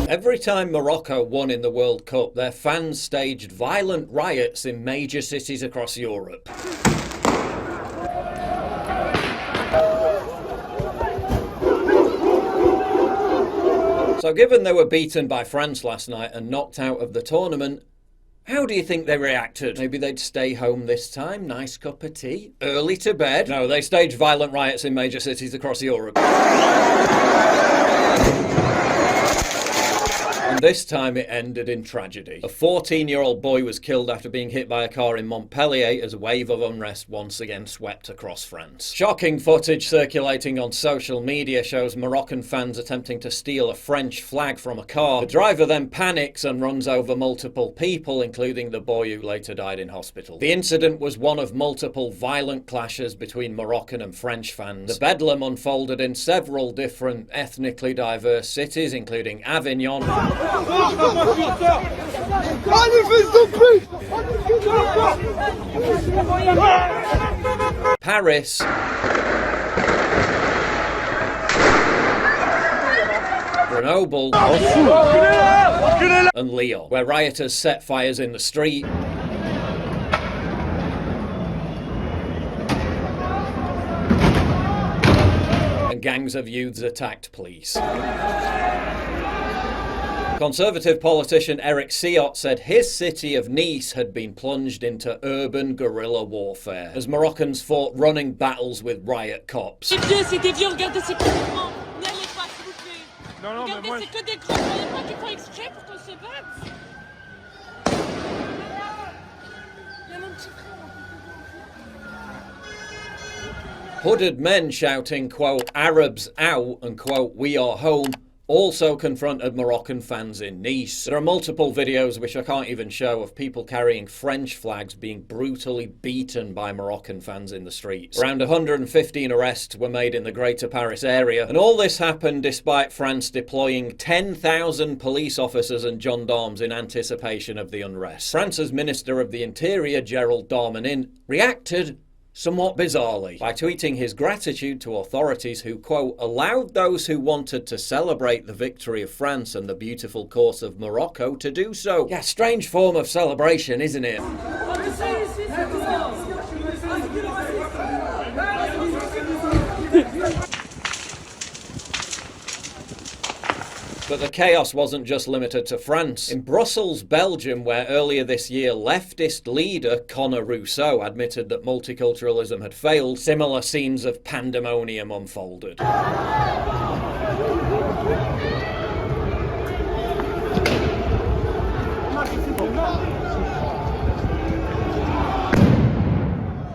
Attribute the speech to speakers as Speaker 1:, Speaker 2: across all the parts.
Speaker 1: Every time Morocco won in the World Cup, their fans staged violent riots in major cities across Europe. So given they were beaten by France last night and knocked out of the tournament, how do you think they reacted? Maybe they'd stay home this time, nice cup of tea, early to bed? No, they staged violent riots in major cities across Europe. And this time it ended in tragedy. A 14-year-old boy was killed after being hit by a car in Montpellier as a wave of unrest once again swept across France. Shocking footage circulating on social media shows Moroccan fans attempting to steal a French flag from a car. The driver then panics and runs over multiple people, including the boy who later died in hospital. The incident was one of multiple violent clashes between Moroccan and French fans. The bedlam unfolded in several different ethnically diverse cities, including Avignon, Paris, Grenoble, and Lyon, where rioters set fires in the street, and gangs of youths attacked police. Conservative politician Eric Ciotte said his city of Nice had been plunged into urban guerrilla warfare as Moroccans fought running battles with riot cops. Hooded men shouting, quote, "Arabs out" and quote, "We are home," also confronted Moroccan fans in Nice. There are multiple videos, which I can't even show, of people carrying French flags being brutally beaten by Moroccan fans in the streets. Around 115 arrests were made in the Greater Paris area, and all this happened despite France deploying 10,000 police officers and gendarmes in anticipation of the unrest. France's Minister of the Interior, Gerald Darmanin, reacted somewhat bizarrely by tweeting his gratitude to authorities who, quote, "allowed those who wanted to celebrate the victory of France and the beautiful course of Morocco to do so." Yeah, strange form of celebration, isn't it? But the chaos wasn't just limited to France. In Brussels, Belgium, where earlier this year leftist leader Conor Rousseau admitted that multiculturalism had failed, similar scenes of pandemonium unfolded.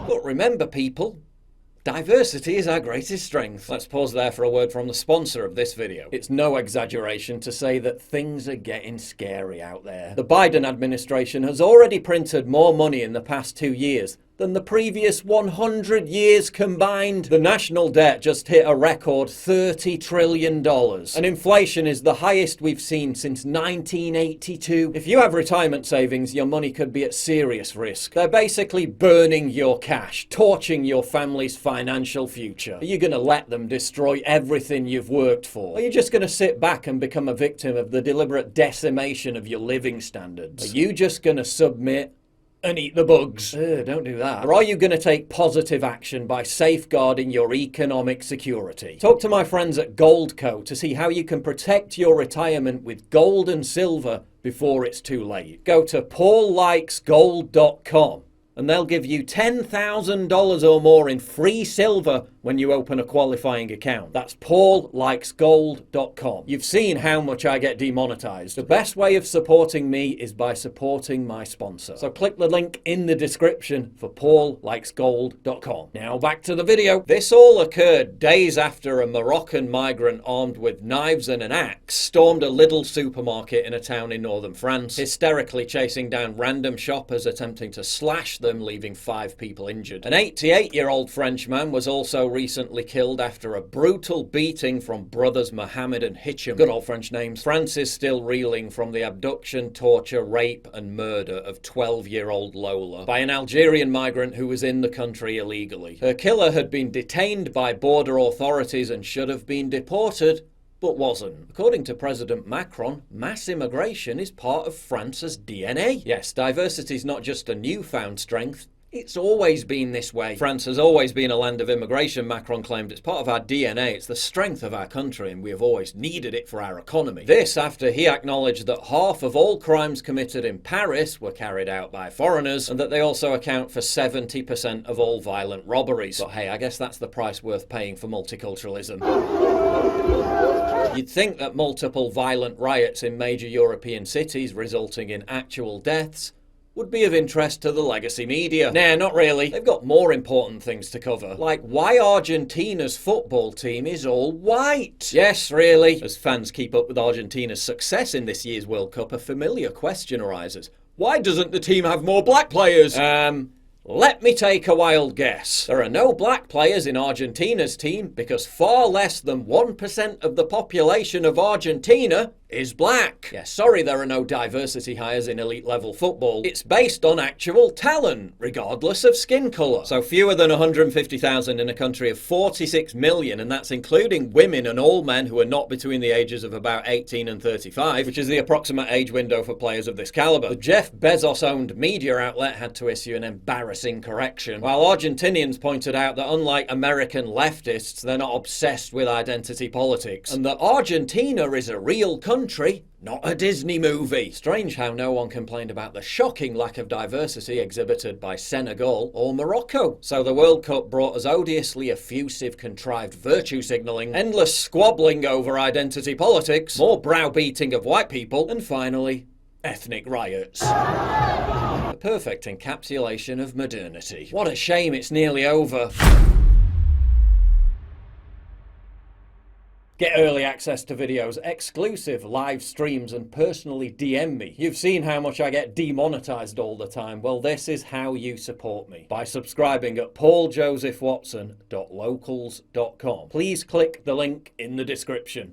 Speaker 1: But remember, people, diversity is our greatest strength. Let's pause there for a word from the sponsor of this video. It's no exaggeration to say that things are getting scary out there. The Biden administration has already printed more money in the past 2 years than the previous 100 years combined. The national debt just hit a record $30 trillion, and inflation is the highest we've seen since 1982. If you have retirement savings, your money could be at serious risk. They're basically burning your cash, torching your family's financial future. Are you going to let them destroy everything you've worked for? Or are you just going to sit back and become a victim of the deliberate decimation of your living standards? Are you just going to submit and eat the bugs? Don't do that. Or are you going to take positive action by safeguarding your economic security? Talk to my friends at Goldco to see how you can protect your retirement with gold and silver before it's too late. Go to paullikesgold.com and they'll give you $10,000 or more in free silver when you open a qualifying account. That's paullikesgold.com. You've seen how much I get demonetized. The best way of supporting me is by supporting my sponsor. So click the link in the description for paullikesgold.com. Now back to the video. This all occurred days after a Moroccan migrant armed with knives and an axe stormed a Lidl supermarket in a town in northern France, hysterically chasing down random shoppers attempting to slash them, leaving 5 people injured. An 88-year-old Frenchman was also recently killed after a brutal beating from brothers Mohammed and Hicham. Good old French names. France is still reeling from the abduction, torture, rape and murder of 12-year-old Lola by an Algerian migrant who was in the country illegally. Her killer had been detained by border authorities and should have been deported, but wasn't. According to President Macron, mass immigration is part of France's DNA. Yes, diversity is not just a newfound strength. It's always been this way. France has always been a land of immigration, Macron claimed. It's part of our DNA, it's the strength of our country, and we have always needed it for our economy. This after he acknowledged that half of all crimes committed in Paris were carried out by foreigners, and that they also account for 70% of all violent robberies. But hey, I guess that's the price worth paying for multiculturalism. You'd think that multiple violent riots in major European cities resulting in actual deaths would be of interest to the legacy media. Nah, not really. They've got more important things to cover, like why Argentina's football team is all white. Yes, really. As fans keep up with Argentina's success in this year's World Cup, a familiar question arises. Why doesn't the team have more black players? Let me take a wild guess. There are no black players in Argentina's team because far less than 1% of the population of Argentina is black. Yeah, sorry there are no diversity hires in elite level football. It's based on actual talent, regardless of skin colour. So fewer than 150,000 in a country of 46 million, and that's including women and all men who are not between the ages of about 18 and 35, which is the approximate age window for players of this calibre. The Jeff Bezos-owned media outlet had to issue an embarrassing correction. While Argentinians pointed out that unlike American leftists, they're not obsessed with identity politics, and that Argentina is a real country, not a Disney movie. Strange how no one complained about the shocking lack of diversity exhibited by Senegal or Morocco. So the World Cup brought us odiously effusive, contrived virtue signalling, endless squabbling over identity politics, more browbeating of white people, and finally, ethnic riots. The perfect encapsulation of modernity. What a shame it's nearly over. Get early access to videos, exclusive live streams, and personally DM me. You've seen how much I get demonetized all the time. Well, this is how you support me. By subscribing at pauljosephwatson.locals.com. Please click the link in the description.